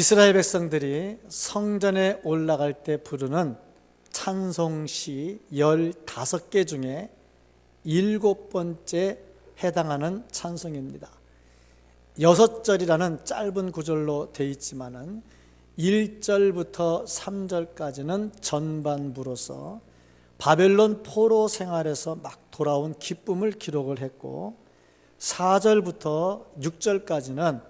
이스라엘 백성들이 성전에 올라갈 때 부르는 찬송시 15개 중에 7번째 해당하는 찬송입니다. 6절이라는 짧은 구절로 되어 있지만은 1절부터 3절까지는 전반부로서 바벨론 포로 생활에서 막 돌아온 기쁨을 기록을 했고, 4절부터 6절까지는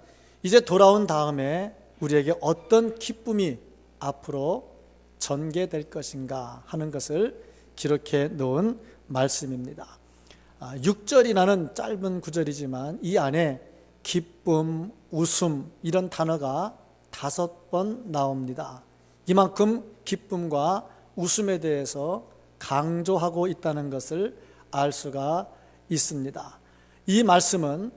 이제 돌아온 다음에 우리에게 어떤 기쁨이 앞으로 전개될 것인가 하는 것을 기록해 놓은 말씀입니다. 6절이라는 짧은 구절이지만 이 안에 기쁨, 웃음 이런 단어가 5번 나옵니다. 이만큼 기쁨과 웃음에 대해서 강조하고 있다는 것을 알 수가 있습니다. 이 말씀은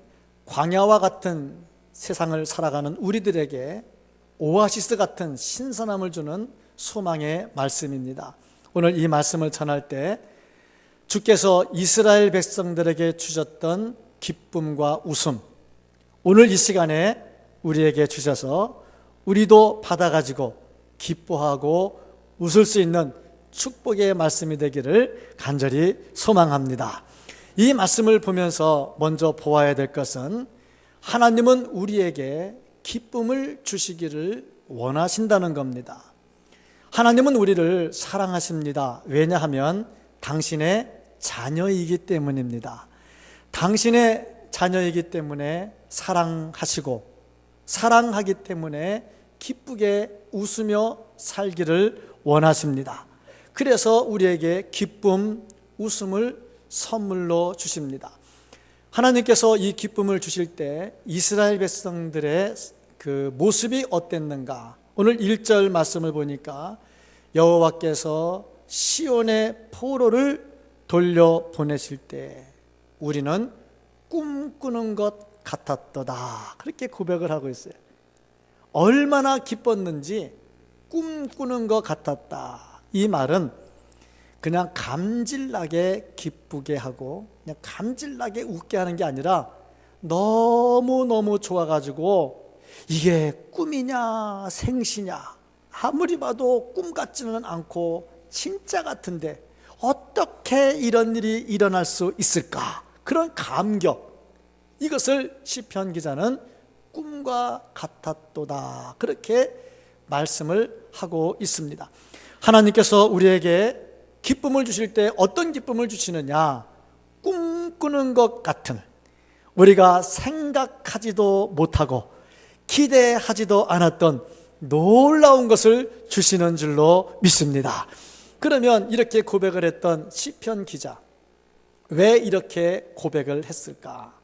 광야와 같은 세상을 살아가는 우리들에게 오아시스 같은 신선함을 주는 소망의 말씀입니다. 오늘 이 말씀을 전할 때 주께서 이스라엘 백성들에게 주셨던 기쁨과 웃음, 오늘 이 시간에 우리에게 주셔서 우리도 받아가지고 기뻐하고 웃을 수 있는 축복의 말씀이 되기를 간절히 소망합니다. 이 말씀을 보면서 먼저 보아야 될 것은 하나님은 우리에게 기쁨을 주시기를 원하신다는 겁니다. 하나님은 우리를 사랑하십니다. 왜냐하면 당신의 자녀이기 때문입니다. 당신의 자녀이기 때문에 사랑하시고, 사랑하기 때문에 기쁘게 웃으며 살기를 원하십니다. 그래서 우리에게 기쁨, 웃음을 선물로 주십니다. 하나님께서 이 기쁨을 주실 때 이스라엘 백성들의 그 모습이 어땠는가? 오늘 1절 말씀을 보니까 여호와께서 시온의 포로를 돌려보내실 때 우리는 꿈꾸는 것 같았도다, 그렇게 고백을 하고 있어요. 얼마나 기뻤는지 꿈꾸는 것 같았다. 이 말은 그냥 감질나게 기쁘게 하고 그냥 감질나게 웃게 하는 게 아니라 너무너무 좋아가지고 이게 꿈이냐 생시냐 아무리 봐도 꿈 같지는 않고 진짜 같은데 어떻게 이런 일이 일어날 수 있을까? 그런 감격, 이것을 시편 기자는 꿈과 같았도다, 그렇게 말씀을 하고 있습니다. 하나님께서 우리에게 기쁨을 주실 때 어떤 기쁨을 주시느냐? 꿈꾸는 것 같은, 우리가 생각하지도 못하고 기대하지도 않았던 놀라운 것을 주시는 줄로 믿습니다. 그러면 이렇게 고백을 했던 시편 기자, 왜 이렇게 고백을 했을까?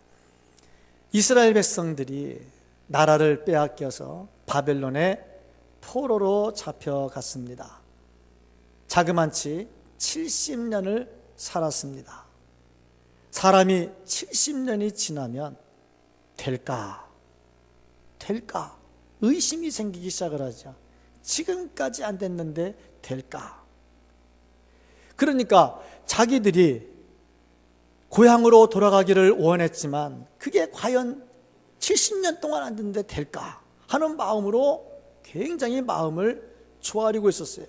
이스라엘 백성들이 나라를 빼앗겨서 바벨론의 포로로 잡혀갔습니다. 자그만치 70년을 살았습니다. 사람이 70년이 지나면 될까? 의심이 생기기 시작을 하죠. 지금까지 안 됐는데 될까? 그러니까 자기들이 고향으로 돌아가기를 원했지만 그게 과연 70년 동안 안 됐는데 될까 하는 마음으로 굉장히 마음을 조아리고 있었어요.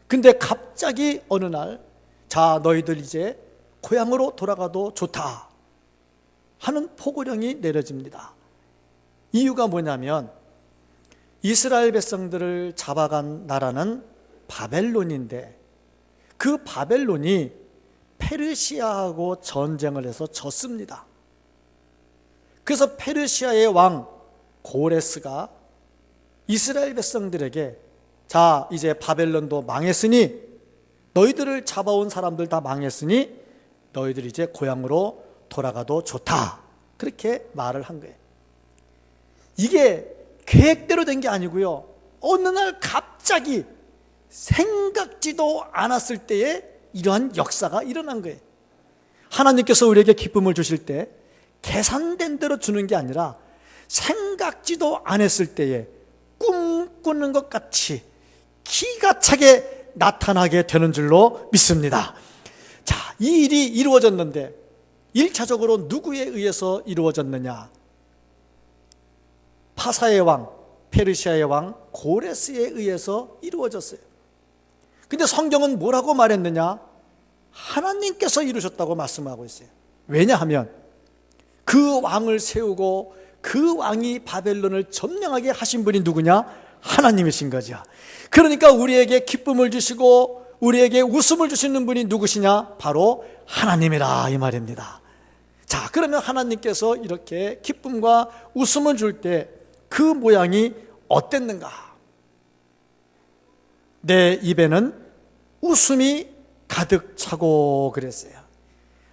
근데 갑자기 어느 날, 자, 너희들 이제 고향으로 돌아가도 좋다 하는 포고령이 내려집니다. 이유가 뭐냐면 이스라엘 백성들을 잡아간 나라는 바벨론인데 그 바벨론이 페르시아하고 전쟁을 해서 졌습니다. 그래서 페르시아의 왕 고레스가 이스라엘 백성들에게, 자, 이제 바벨론도 망했으니, 너희들을 잡아온 사람들 다 망했으니 너희들 이제 고향으로 돌아가도 좋다, 그렇게 말을 한 거예요. 이게 계획대로 된 게 아니고요, 어느 날 갑자기 생각지도 않았을 때에 이러한 역사가 일어난 거예요. 하나님께서 우리에게 기쁨을 주실 때 계산된 대로 주는 게 아니라 생각지도 않았을 때에 꿈꾸는 것 같이 기가 차게 나타나게 되는 줄로 믿습니다. 자, 이 일이 이루어졌는데 1차적으로 누구에 의해서 이루어졌느냐? 파사의 왕 페르시아의 왕 고레스에 의해서 이루어졌어요. 근데 성경은 뭐라고 말했느냐? 하나님께서 이루셨다고 말씀하고 있어요. 왜냐하면 그 왕을 세우고 그 왕이 바벨론을 점령하게 하신 분이 누구냐? 하나님이신 거죠. 그러니까 우리에게 기쁨을 주시고 우리에게 웃음을 주시는 분이 누구시냐? 바로 하나님이라 이 말입니다. 자, 그러면 하나님께서 이렇게 기쁨과 웃음을 줄 때 그 모양이 어땠는가? 내 입에는 웃음이 가득 차고 그랬어요.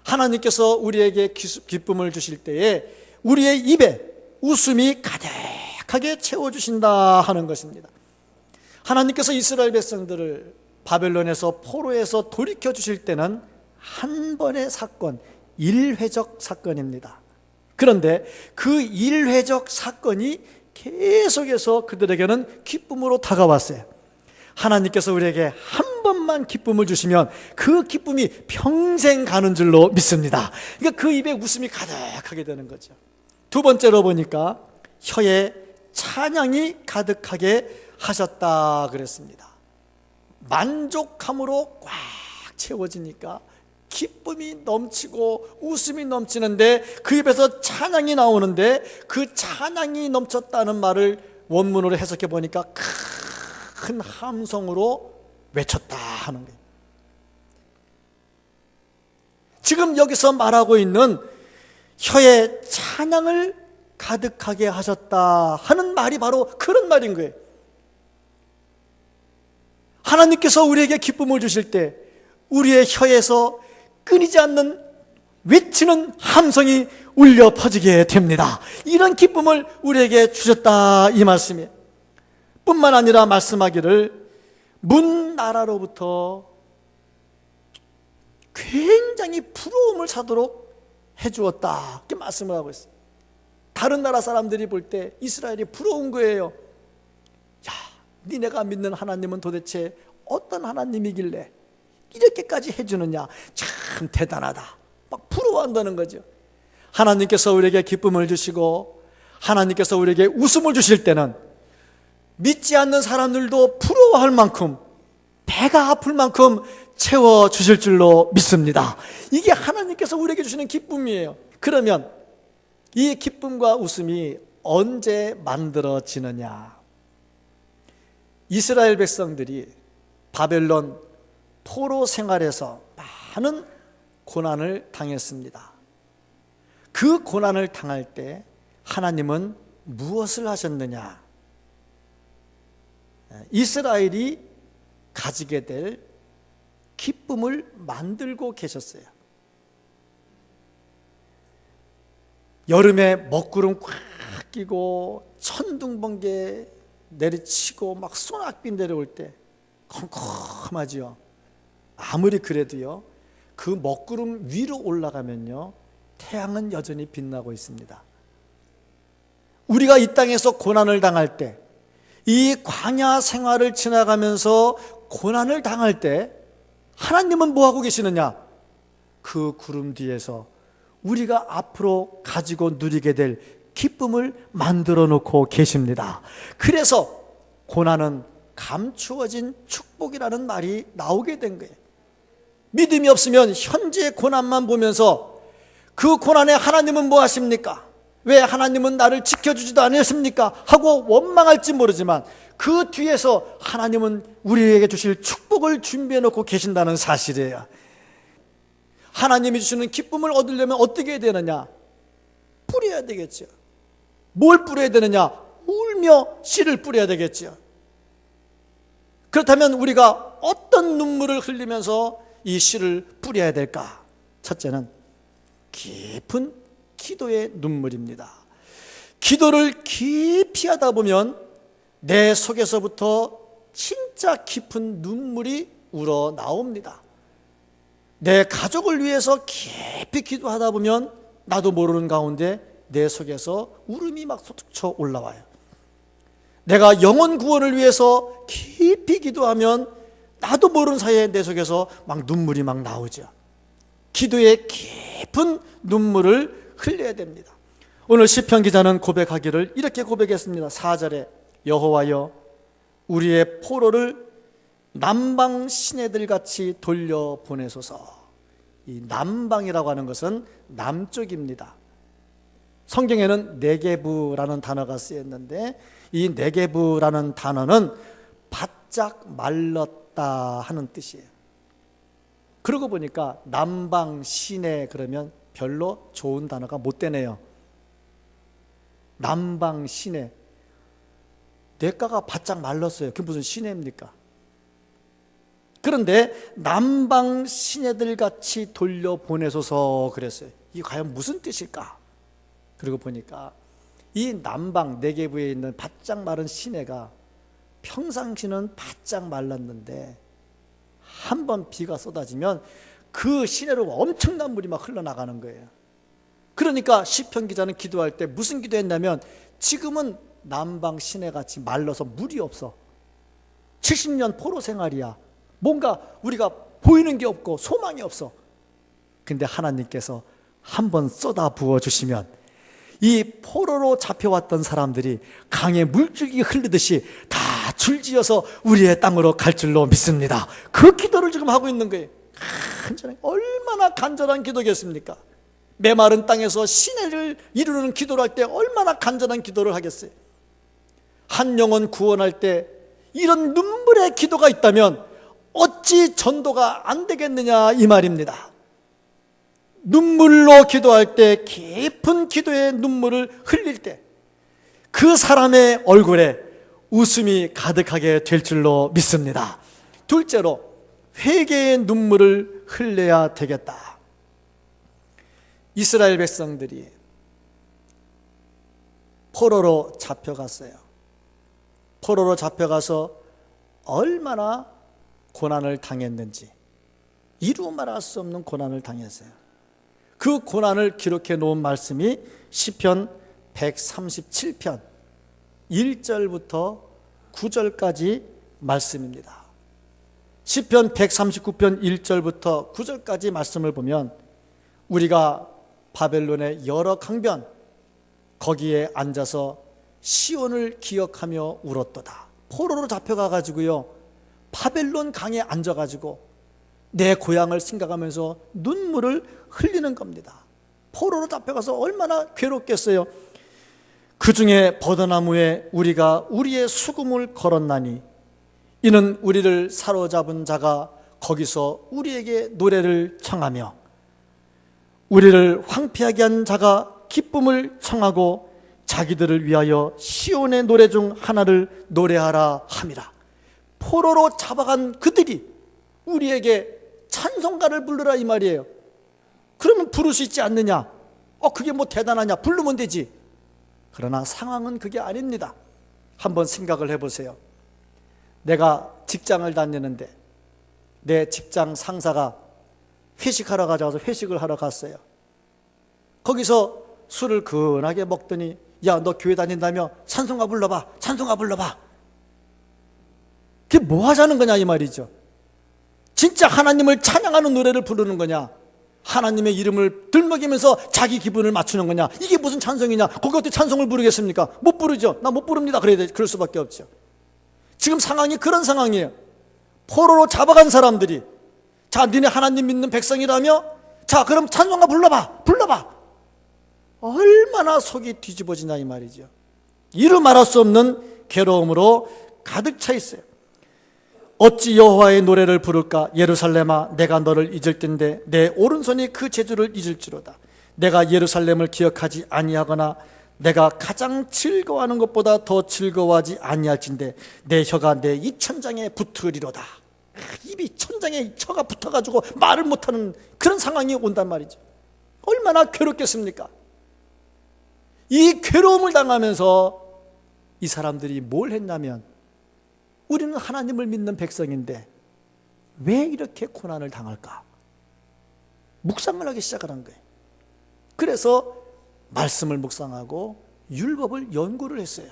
하나님께서 우리에게 기쁨을 주실 때에 우리의 입에 웃음이 가득하게 채워주신다 하는 것입니다. 하나님께서 이스라엘 백성들을 바벨론에서 포로에서 돌이켜 주실 때는 한 번의 사건, 일회적 사건입니다. 그런데 그 일회적 사건이 계속해서 그들에게는 기쁨으로 다가왔어요. 하나님께서 우리에게 한 번만 기쁨을 주시면 그 기쁨이 평생 가는 줄로 믿습니다. 그러니까 그 입에 웃음이 가득하게 되는 거죠. 두 번째로 보니까 혀에 찬양이 가득하게 하셨다 그랬습니다. 만족함으로 꽉 채워지니까 기쁨이 넘치고 웃음이 넘치는데 그 입에서 찬양이 나오는데 그 찬양이 넘쳤다는 말을 원문으로 해석해 보니까 큰 함성으로 외쳤다 하는 거예요. 지금 여기서 말하고 있는 혀에 찬양을 가득하게 하셨다 하는 말이 바로 그런 말인 거예요. 하나님께서 우리에게 기쁨을 주실 때 우리의 혀에서 끊이지 않는 외치는 함성이 울려 퍼지게 됩니다. 이런 기쁨을 우리에게 주셨다 이 말씀이에요. 뿐만 아니라 말씀하기를 문 나라로부터 굉장히 부러움을 사도록 해주었다 이렇게 말씀을 하고 있어요. 다른 나라 사람들이 볼 때 이스라엘이 부러운 거예요. 야, 니네가 믿는 하나님은 도대체 어떤 하나님이길래 이렇게까지 해주느냐, 참 대단하다 막 부러워한다는 거죠. 하나님께서 우리에게 기쁨을 주시고 하나님께서 우리에게 웃음을 주실 때는 믿지 않는 사람들도 부러워할 만큼 배가 아플 만큼 채워주실 줄로 믿습니다. 이게 하나님께서 우리에게 주시는 기쁨이에요. 그러면 이 기쁨과 웃음이 언제 만들어지느냐? 이스라엘 백성들이 바벨론 포로 생활에서 많은 고난을 당했습니다. 그 고난을 당할 때 하나님은 무엇을 하셨느냐? 이스라엘이 가지게 될 기쁨을 만들고 계셨어요. 여름에 먹구름 꽉 끼고 천둥번개 내리치고 막 소낙비 내려올 때 컴컴하지요. 아무리 그래도요, 그 먹구름 위로 올라가면요 태양은 여전히 빛나고 있습니다. 우리가 이 땅에서 고난을 당할 때, 이 광야 생활을 지나가면서 고난을 당할 때 하나님은 뭐 하고 계시느냐? 그 구름 뒤에서 우리가 앞으로 가지고 누리게 될 기쁨을 만들어 놓고 계십니다. 그래서 고난은 감추어진 축복이라는 말이 나오게 된 거예요. 믿음이 없으면 현재의 고난만 보면서 그 고난에 하나님은 뭐 하십니까? 왜 하나님은 나를 지켜주지도 않으십니까? 하고 원망할지 모르지만 그 뒤에서 하나님은 우리에게 주실 축복을 준비해 놓고 계신다는 사실이에요. 하나님이 주시는 기쁨을 얻으려면 어떻게 해야 되느냐? 뿌려야 되겠죠. 뭘 뿌려야 되느냐? 울며 씨를 뿌려야 되겠죠. 그렇다면 우리가 어떤 눈물을 흘리면서 이 씨를 뿌려야 될까? 첫째는 깊은 기도의 눈물입니다. 기도를 깊이 하다 보면 내 속에서부터 진짜 깊은 눈물이 우러나옵니다. 내 가족을 위해서 깊이 기도하다 보면 나도 모르는 가운데 내 속에서 울음이 막 솟쳐 올라와요. 내가 영혼 구원을 위해서 깊이 기도하면 나도 모르는 사이에 내 속에서 막 눈물이 막 나오죠. 기도의 깊은 눈물을 흘려야 됩니다. 오늘 시편 기자는 고백하기를 이렇게 고백했습니다. 4절에 여호와여 우리의 포로를 남방 시내들 같이 돌려보내소서. 이 남방이라고 하는 것은 남쪽입니다. 성경에는 네게브라는 단어가 쓰였는데 이 네게브라는 단어는 바짝 말랐다 하는 뜻이에요. 그러고 보니까 남방 시내 그러면 별로 좋은 단어가 못 되네요. 남방 시내, 냇가가 바짝 말랐어요. 그게 무슨 시내입니까? 그런데 남방 시내들 같이 돌려보내소서 그랬어요. 이게 과연 무슨 뜻일까? 그리고 보니까 이 남방 네게브에 있는 바짝 마른 시내가 평상시는 바짝 말랐는데 한번 비가 쏟아지면 그 시내로 엄청난 물이 막 흘러나가는 거예요. 그러니까 시편 기자는 기도할 때 무슨 기도했냐면 지금은 남방 시내같이 말라서 물이 없어. 70년 포로 생활이야. 뭔가 우리가 보이는 게 없고 소망이 없어. 근데 하나님께서 한번 쏟아 부어주시면 이 포로로 잡혀왔던 사람들이 강에 물줄기 흐르듯이 다 줄지어서 우리의 땅으로 갈 줄로 믿습니다. 그 기도를 지금 하고 있는 거예요. 얼마나 간절한 기도겠습니까? 메마른 땅에서 시내를 이루는 기도를 할 때 얼마나 간절한 기도를 하겠어요. 한 영혼 구원할 때 이런 눈물의 기도가 있다면 어찌 전도가 안 되겠느냐 이 말입니다. 눈물로 기도할 때 깊은 기도의 눈물을 흘릴 때 그 사람의 얼굴에 웃음이 가득하게 될 줄로 믿습니다. 둘째로 회개의 눈물을 흘려야 되겠다. 이스라엘 백성들이 포로로 잡혀갔어요. 포로로 잡혀가서 얼마나 고난을 당했는지 이루 말할 수 없는 고난을 당했어요. 그 고난을 기록해 놓은 말씀이 시편 137편 1절부터 9절까지 말씀입니다. 시편 139편 1절부터 9절까지 말씀을 보면 우리가 바벨론의 여러 강변 거기에 앉아서 시온을 기억하며 울었도다. 포로로 잡혀가 가지고요 바벨론 강에 앉아가지고 내 고향을 생각하면서 눈물을 흘리는 겁니다. 포로로 잡혀가서 얼마나 괴롭겠어요. 그 중에 버드나무에 우리가 우리의 수금을 걸었나니 이는 우리를 사로잡은 자가 거기서 우리에게 노래를 청하며 우리를 황폐하게 한 자가 기쁨을 청하고 자기들을 위하여 시온의 노래 중 하나를 노래하라 함이라. 포로로 잡아간 그들이 우리에게 찬송가를 부르라 이 말이에요. 그러면 부를 수 있지 않느냐? 그게 뭐 대단하냐? 부르면 되지. 그러나 상황은 그게 아닙니다. 한번 생각을 해보세요. 내가 직장을 다니는데 내 직장 상사가 회식하러 가자고 해서 회식을 하러 갔어요. 거기서 술을 근하게 먹더니 야, 너 교회 다닌다며 찬송가 불러봐. 찬송가 불러봐. 그게 뭐 하자는 거냐 이 말이죠. 진짜 하나님을 찬양하는 노래를 부르는 거냐, 하나님의 이름을 들먹이면서 자기 기분을 맞추는 거냐, 이게 무슨 찬송이냐. 거기 어떻게 찬송을 부르겠습니까? 못 부르죠. 나 못 부릅니다. 그럴 수밖에 없죠. 지금 상황이 그런 상황이에요. 포로로 잡아간 사람들이 자, 니네 하나님 믿는 백성이라며 자, 그럼 찬송가 불러봐. 얼마나 속이 뒤집어지냐 이 말이죠. 이루 말할 수 없는 괴로움으로 가득 차 있어요. 어찌 여호와의 노래를 부를까? 예루살렘아, 내가 너를 잊을 텐데 내 오른손이 그 재주를 잊을지로다. 내가 예루살렘을 기억하지 아니하거나 내가 가장 즐거워하는 것보다 더 즐거워하지 아니할진대 내 혀가 내 입 천장에 붙으리로다. 입이 천장에 혀가 붙어가지고 말을 못하는 그런 상황이 온단 말이죠. 얼마나 괴롭겠습니까? 이 괴로움을 당하면서 이 사람들이 뭘 했냐면 우리는 하나님을 믿는 백성인데 왜 이렇게 고난을 당할까? 묵상을 하기 시작한 거예요. 그래서 말씀을 묵상하고 율법을 연구를 했어요.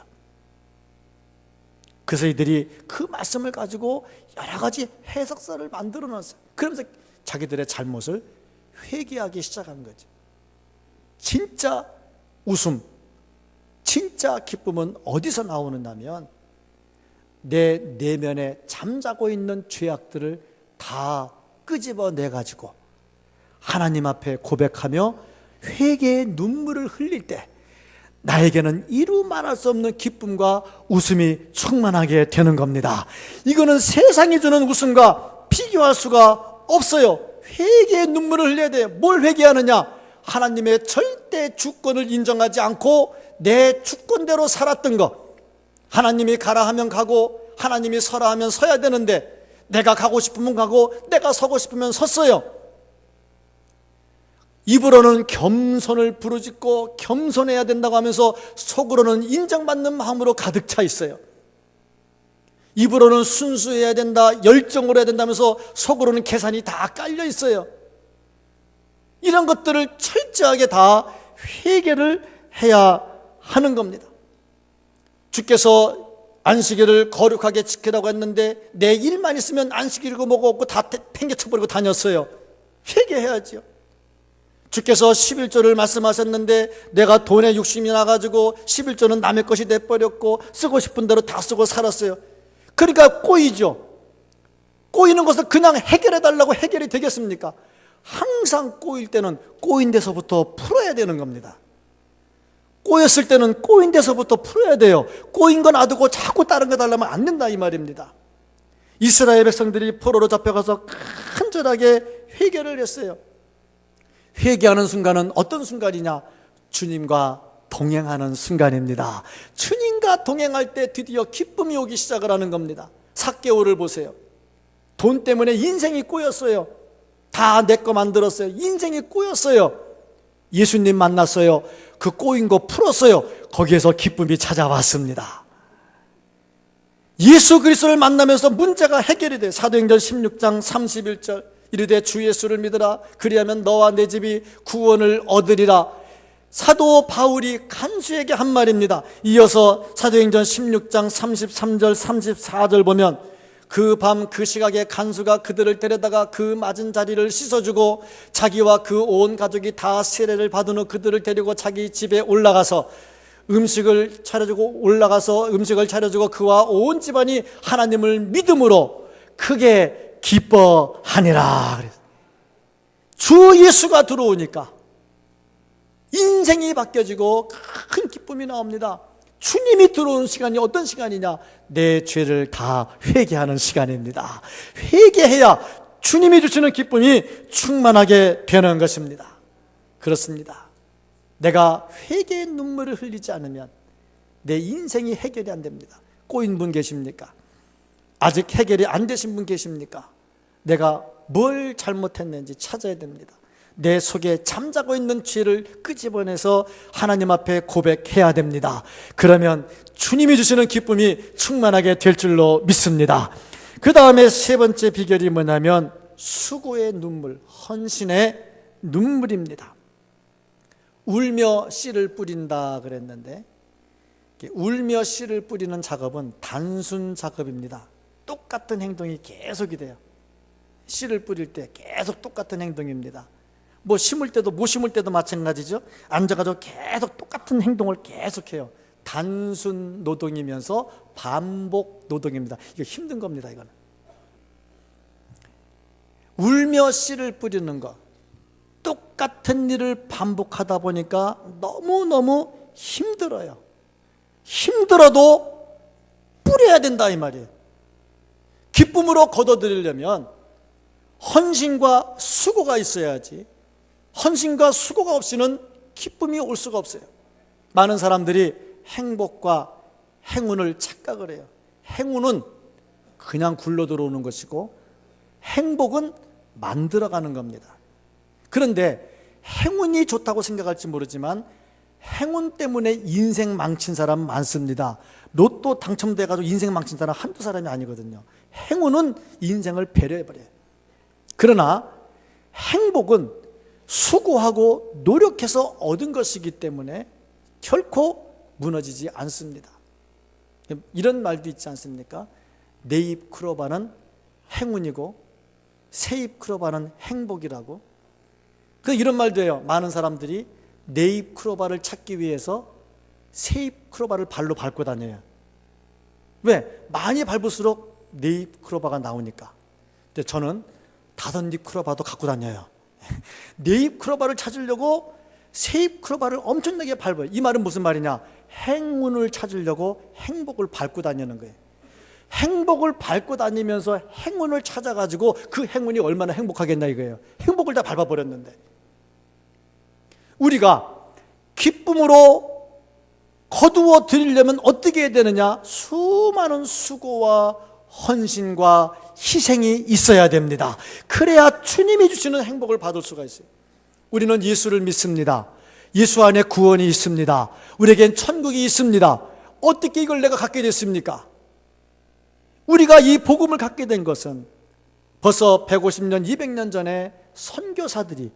그래서 이들이 그 말씀을 가지고 여러 가지 해석서를 만들어 놨어요. 그러면서 자기들의 잘못을 회개하기 시작한 거죠. 진짜 웃음, 진짜 기쁨은 어디서 나오느냐면 내 내면에 잠자고 있는 죄악들을 다 끄집어내 가지고 하나님 앞에 고백하며 회개의 눈물을 흘릴 때 나에게는 이루 말할 수 없는 기쁨과 웃음이 충만하게 되는 겁니다. 이거는 세상이 주는 웃음과 비교할 수가 없어요. 회개의 눈물을 흘려야 돼요. 뭘 회개하느냐? 하나님의 절대 주권을 인정하지 않고 내 주권대로 살았던 것. 하나님이 가라 하면 가고 하나님이 서라 하면 서야 되는데 내가 가고 싶으면 가고 내가 서고 싶으면 섰어요. 입으로는 겸손을 부르짖고 겸손해야 된다고 하면서 속으로는 인정받는 마음으로 가득 차 있어요. 입으로는 순수해야 된다, 열정으로 해야 된다면서 속으로는 계산이 다 깔려 있어요. 이런 것들을 철저하게 다 회개를 해야 하는 겁니다. 주께서 안식일을 거룩하게 지키라고 했는데 내 일만 있으면 안식일이고 뭐고 없고 다 팽개쳐버리고 다녔어요. 회개해야지요. 주께서 11조를 말씀하셨는데 내가 돈에 욕심이 나가지고 11조는 남의 것이 돼버렸고 쓰고 싶은 대로 다 쓰고 살았어요. 그러니까 꼬이죠. 꼬이는 것을 그냥 해결해달라고 해결이 되겠습니까? 항상 꼬일 때는 꼬인 데서부터 풀어야 되는 겁니다. 꼬였을 때는 꼬인 데서부터 풀어야 돼요. 꼬인 거 놔두고 자꾸 다른 거 달라면 안 된다 이 말입니다. 이스라엘 백성들이 포로로 잡혀가서 간절하게 회개를 했어요. 회개하는 순간은 어떤 순간이냐? 주님과 동행하는 순간입니다. 주님과 동행할 때 드디어 기쁨이 오기 시작을 하는 겁니다. 삭개오를 보세요. 돈 때문에 인생이 꼬였어요. 다 내 거 만들었어요. 인생이 꼬였어요. 예수님 만났어요. 그 꼬인 거 풀었어요. 거기에서 기쁨이 찾아왔습니다. 예수 그리스도를 만나면서 문제가 해결이 돼요. 사도행전 16장 31절 이르되 주 예수를 믿으라 그리하면 너와 내 집이 구원을 얻으리라. 사도 바울이 간수에게 한 말입니다. 이어서 사도행전 16장 33절 34절 보면 그 밤 그 시각에 간수가 그들을 데려다가 그 맞은 자리를 씻어주고 자기와 그 온 가족이 다 세례를 받은 후 그들을 데리고 자기 집에 올라가서 음식을 차려주고 그와 온 집안이 하나님을 믿음으로 크게 기뻐하니라. 주 예수가 들어오니까 인생이 바뀌어지고 큰 기쁨이 나옵니다. 주님이 들어오는 시간이 어떤 시간이냐? 내 죄를 다 회개하는 시간입니다. 회개해야 주님이 주시는 기쁨이 충만하게 되는 것입니다. 그렇습니다. 내가 회개의 눈물을 흘리지 않으면 내 인생이 해결이 안 됩니다. 꼬인 분 계십니까? 아직 해결이 안 되신 분 계십니까? 내가 뭘 잘못했는지 찾아야 됩니다. 내 속에 잠자고 있는 죄를 끄집어내서 하나님 앞에 고백해야 됩니다. 그러면 주님이 주시는 기쁨이 충만하게 될 줄로 믿습니다. 그 다음에 세 번째 비결이 뭐냐면 수고의 눈물, 헌신의 눈물입니다. 울며 씨를 뿌린다 그랬는데 울며 씨를 뿌리는 작업은 단순 작업입니다. 똑같은 행동이 계속이 돼요. 씨를 뿌릴 때 계속 똑같은 행동입니다. 뭐 심을 때도 못 심을 때도 마찬가지죠. 앉아가지고 계속 똑같은 행동을 계속해요. 단순 노동이면서 반복 노동입니다. 이거 힘든 겁니다. 이거는 울며 씨를 뿌리는 것, 똑같은 일을 반복하다 보니까 너무너무 힘들어요. 힘들어도 뿌려야 된다 이 말이에요. 기쁨으로 거둬들이려면 헌신과 수고가 있어야지, 헌신과 수고가 없이는 기쁨이 올 수가 없어요. 많은 사람들이 행복과 행운을 착각을 해요. 행운은 그냥 굴러 들어오는 것이고 행복은 만들어가는 겁니다. 그런데 행운이 좋다고 생각할지 모르지만 행운 때문에 인생 망친 사람 많습니다. 로또 당첨돼가지고 인생 망친 사람 한두 사람이 아니거든요. 행운은 인생을 배려해버려요. 그러나 행복은 수고하고 노력해서 얻은 것이기 때문에 결코 무너지지 않습니다. 이런 말도 있지 않습니까? 내 입 크로바는 행운이고 새 입 크로바는 행복이라고. 이런 말도 해요. 많은 사람들이 내 입 크로바를 찾기 위해서 새 입 크로바를 발로 밟고 다녀요. 왜? 많이 밟을수록 네잎클로버가 나오니까. 근데 저는 5잎클로버도 갖고 다녀요. 네잎클로버를 찾으려고 세잎클로버를 엄청나게 밟아요. 이 말은 무슨 말이냐? 행운을 찾으려고 행복을 밟고 다니는 거예요. 행복을 밟고 다니면서 행운을 찾아가지고 그 행운이 얼마나 행복하겠나 이거예요. 행복을 다 밟아버렸는데. 우리가 기쁨으로 거두어 드리려면 어떻게 해야 되느냐? 수많은 수고와 헌신과 희생이 있어야 됩니다. 그래야 주님이 주시는 행복을 받을 수가 있어요. 우리는 예수를 믿습니다. 예수 안에 구원이 있습니다. 우리에겐 천국이 있습니다. 어떻게 이걸 내가 갖게 됐습니까? 우리가 이 복음을 갖게 된 것은 벌써 150년, 200년 전에 선교사들이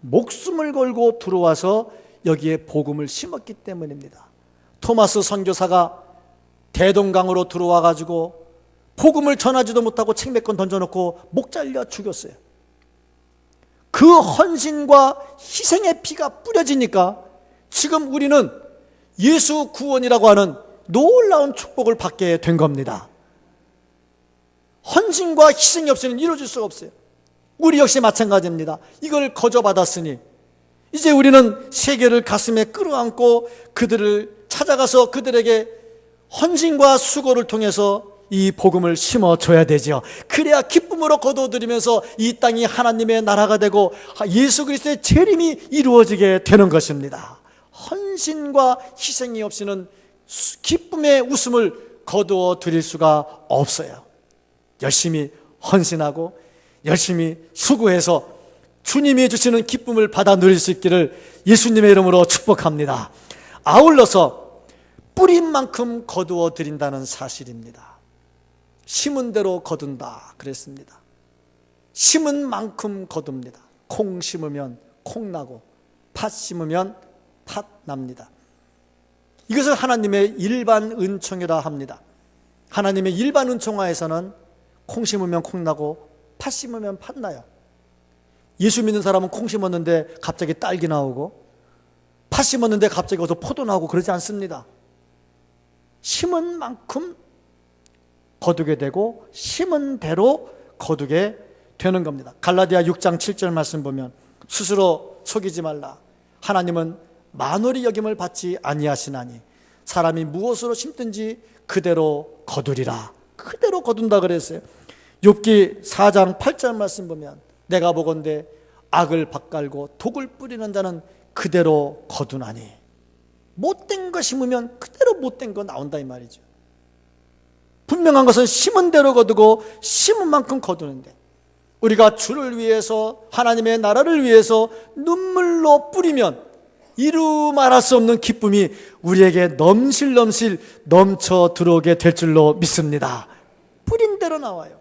목숨을 걸고 들어와서 여기에 복음을 심었기 때문입니다. 토마스 선교사가 대동강으로 들어와 가지고 복음을 전하지도 못하고 책 몇 권 던져놓고 목 잘려 죽였어요. 그 헌신과 희생의 피가 뿌려지니까 지금 우리는 예수 구원이라고 하는 놀라운 축복을 받게 된 겁니다. 헌신과 희생이 없이는 이루어질 수가 없어요. 우리 역시 마찬가지입니다. 이걸 거저받았으니 이제 우리는 세계를 가슴에 끌어안고 그들을 찾아가서 그들에게 헌신과 수고를 통해서 이 복음을 심어줘야 되죠. 그래야 기쁨으로 거두어드리면서 이 땅이 하나님의 나라가 되고 예수 그리스도의 재림이 이루어지게 되는 것입니다. 헌신과 희생이 없이는 기쁨의 웃음을 거두어 드릴 수가 없어요. 열심히 헌신하고 열심히 수고해서 주님이 주시는 기쁨을 받아 누릴 수 있기를 예수님의 이름으로 축복합니다. 아울러서 뿌린 만큼 거두어 드린다는 사실입니다. 심은 대로 거둔다 그랬습니다. 심은 만큼 거둡니다. 콩 심으면 콩 나고 팥 심으면 팥 납니다. 이것을 하나님의 일반 은총이라 합니다. 하나님의 일반 은총화에서는 콩 심으면 콩 나고 팥 심으면 팥 나요. 예수 믿는 사람은 콩 심었는데 갑자기 딸기 나오고 팥 심었는데 갑자기 어서 포도 나오고 그러지 않습니다. 심은 만큼 거두게 되고 심은 대로 거두게 되는 겁니다. 갈라디아 6장 7절 말씀 보면 스스로 속이지 말라. 하나님은 만홀히 여김을 받지 아니하시나니 사람이 무엇으로 심든지 그대로 거두리라. 그대로 거둔다 그랬어요. 욥기 4장 8절 말씀 보면 내가 보건대 악을 밭갈고 독을 뿌리는 자는 그대로 거두나니 못된 거 심으면 그대로 못된 거 나온다 이 말이죠. 분명한 것은 심은 대로 거두고 심은 만큼 거두는데 우리가 주를 위해서 하나님의 나라를 위해서 눈물로 뿌리면 이루 말할 수 없는 기쁨이 우리에게 넘실넘실 넘쳐 들어오게 될 줄로 믿습니다. 뿌린 대로 나와요.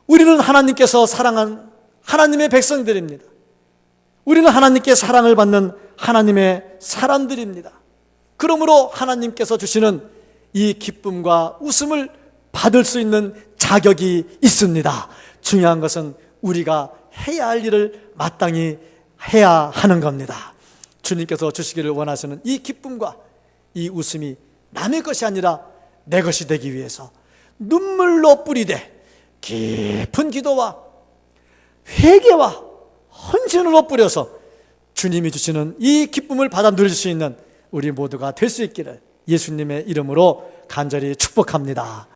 우리는 하나님께서 사랑한 하나님의 백성들입니다. 우리는 하나님께 사랑을 받는 하나님의 사람들입니다. 그러므로 하나님께서 주시는 이 기쁨과 웃음을 받을 수 있는 자격이 있습니다. 중요한 것은 우리가 해야 할 일을 마땅히 해야 하는 겁니다. 주님께서 주시기를 원하시는 이 기쁨과 이 웃음이 남의 것이 아니라 내 것이 되기 위해서 눈물로 뿌리되 깊은 기도와 회개와 헌신으로 뿌려서 주님이 주시는 이 기쁨을 받아 누릴 수 있는 우리 모두가 될 수 있기를 예수님의 이름으로 간절히 축복합니다.